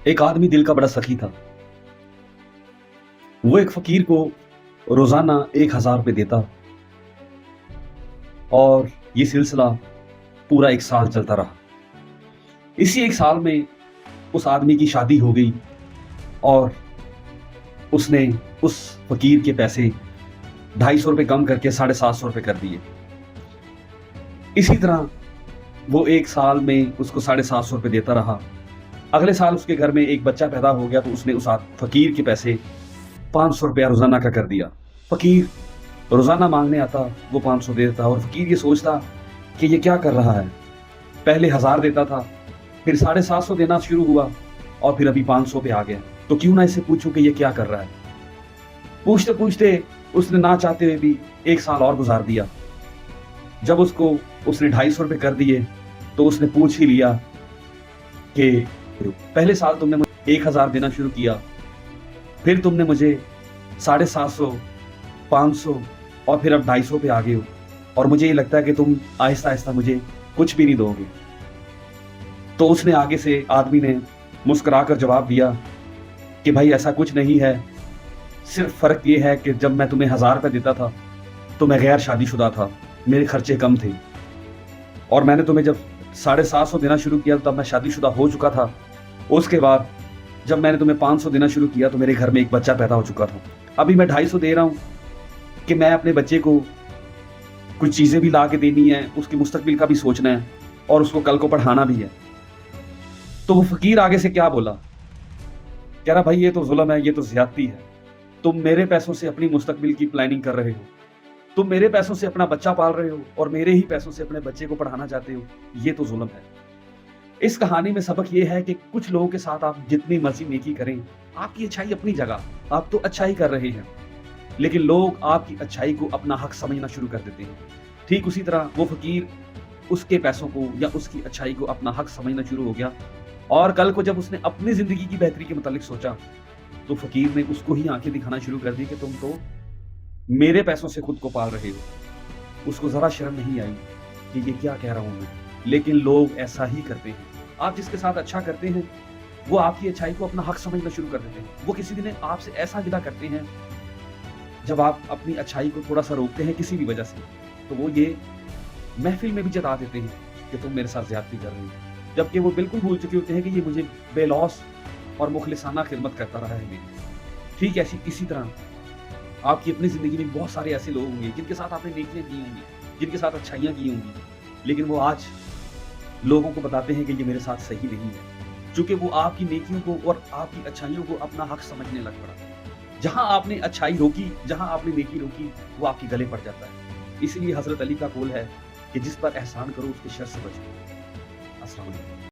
एक आदमी दिल का बड़ा सखी था। वो एक फकीर को रोजाना 1,000 रुपये देता और ये सिलसिला पूरा 1 साल चलता रहा। इसी 1 साल में उस आदमी की शादी हो गई और उसने उस फकीर के पैसे 250 रुपये कम करके 750 रुपये कर दिए। इसी तरह वो 1 साल में उसको 750 रुपये देता रहा। अगले साल उसके घर में एक बच्चा पैदा हो गया तो उसने उस फकीर के पैसे 500 रुपया रोजाना का कर दिया। फकीर रोजाना मांगने आता, वो 500 दे देता और फकीर ये सोचता कि ये क्या कर रहा है। पहले 1000 देता था, फिर 750 देना शुरू हुआ और फिर अभी 500 पे आ गया। तो क्यों ना इससे पूछूं कि ये क्या कर रहा है। पूछते पूछते उसने ना चाहते हुए भी 1 साल और गुजार दिया। जब उसने 250 रुपये कर दिए तो उसने पूछ ही लिया कि पहले साल तुमने मुझे 1000 देना शुरू किया, फिर तुमने मुझे 750, 500 और फिर अब 250 पे आ गए हो और मुझे ये लगता है कि तुम आहिस्ता आहिस्ता मुझे कुछ भी नहीं दोगे। तो उसने आगे से आदमी ने मुस्कुराकर जवाब दिया कि भाई ऐसा कुछ नहीं है, सिर्फ फर्क ये है कि जब मैं तुम्हें 1000 रुपये देता था तो मैं गैर शादीशुदा था, मेरे खर्चे कम थे, और मैंने तुम्हें जब 750 देना शुरू किया तब मैं शादीशुदा हो चुका था। उसके बाद जब मैंने तुम्हें 500 देना शुरू किया तो मेरे घर में एक बच्चा पैदा हो चुका था। अभी मैं 250 दे रहा हूँ कि मैं अपने बच्चे को कुछ चीज़ें भी ला के देनी है, उसके मुस्तकबिल का भी सोचना है और उसको कल को पढ़ाना भी है। तो वो फकीर आगे से क्या बोला, कह रहा भाई ये तो जुल्म है, ये तो ज्यादती है। तुम मेरे पैसों से अपनी मुस्तकबिल की प्लानिंग कर रहे हो, तुम मेरे पैसों से अपना बच्चा पाल रहे हो और मेरे ही पैसों से अपने बच्चे को पढ़ाना चाहते हो, ये तो जुल्म है। इस कहानी में सबक ये है कि कुछ लोगों के साथ आप जितनी मर्जी नेकी करें, आपकी अच्छाई अपनी जगह, आप तो अच्छाई कर रहे हैं, लेकिन लोग आपकी अच्छाई को अपना हक समझना शुरू कर देते हैं। ठीक उसी तरह वो फकीर उसके पैसों को या उसकी अच्छाई को अपना हक समझना शुरू हो गया और कल को जब उसने अपनी जिंदगी की बेहतरी के मुतालिक सोचा तो फकीर ने उसको ही आंखें दिखाना शुरू कर दी कि तुम तो मेरे पैसों से खुद को पाल रहे हो। उसको जरा शर्म नहीं आई कि ये क्या कह रहा हूं मैं, लेकिन लोग ऐसा ही करते हैं। आप जिसके साथ अच्छा करते हैं वो आपकी अच्छाई को अपना हक समझना शुरू कर देते हैं। वो किसी दिन आपसे ऐसा गिला करते हैं जब आप अपनी अच्छाई को थोड़ा सा रोकते हैं किसी भी वजह से, तो वो ये महफिल में भी जता देते हैं कि तुम मेरे साथ ज्यादती कर रहे हो, जबकि वो बिल्कुल भूल चुके होते हैं कि ये मुझे बेलौस और मुखलिसाना खिदमत करता रहा है मेरी। ठीक ऐसी इसी तरह आपकी अपनी जिंदगी में बहुत सारे ऐसे लोग होंगे जिनके साथ आपने नेकियां की होंगी, जिनके साथ अच्छाइयां की होंगी, लेकिन वो आज लोगों को बताते हैं कि ये मेरे साथ सही नहीं है, क्योंकि वो आपकी नेकियों को और आपकी अच्छाइयों को अपना हक समझने लग पड़ा। जहां आपने अच्छाई रोकी, जहां आपने नेकी रोकी, वो आपके गले पड़ जाता है। इसलिए हजरत अली का कौल है कि जिस पर एहसान करो उसके शर से बचो। अस्सलाम वालेकुम।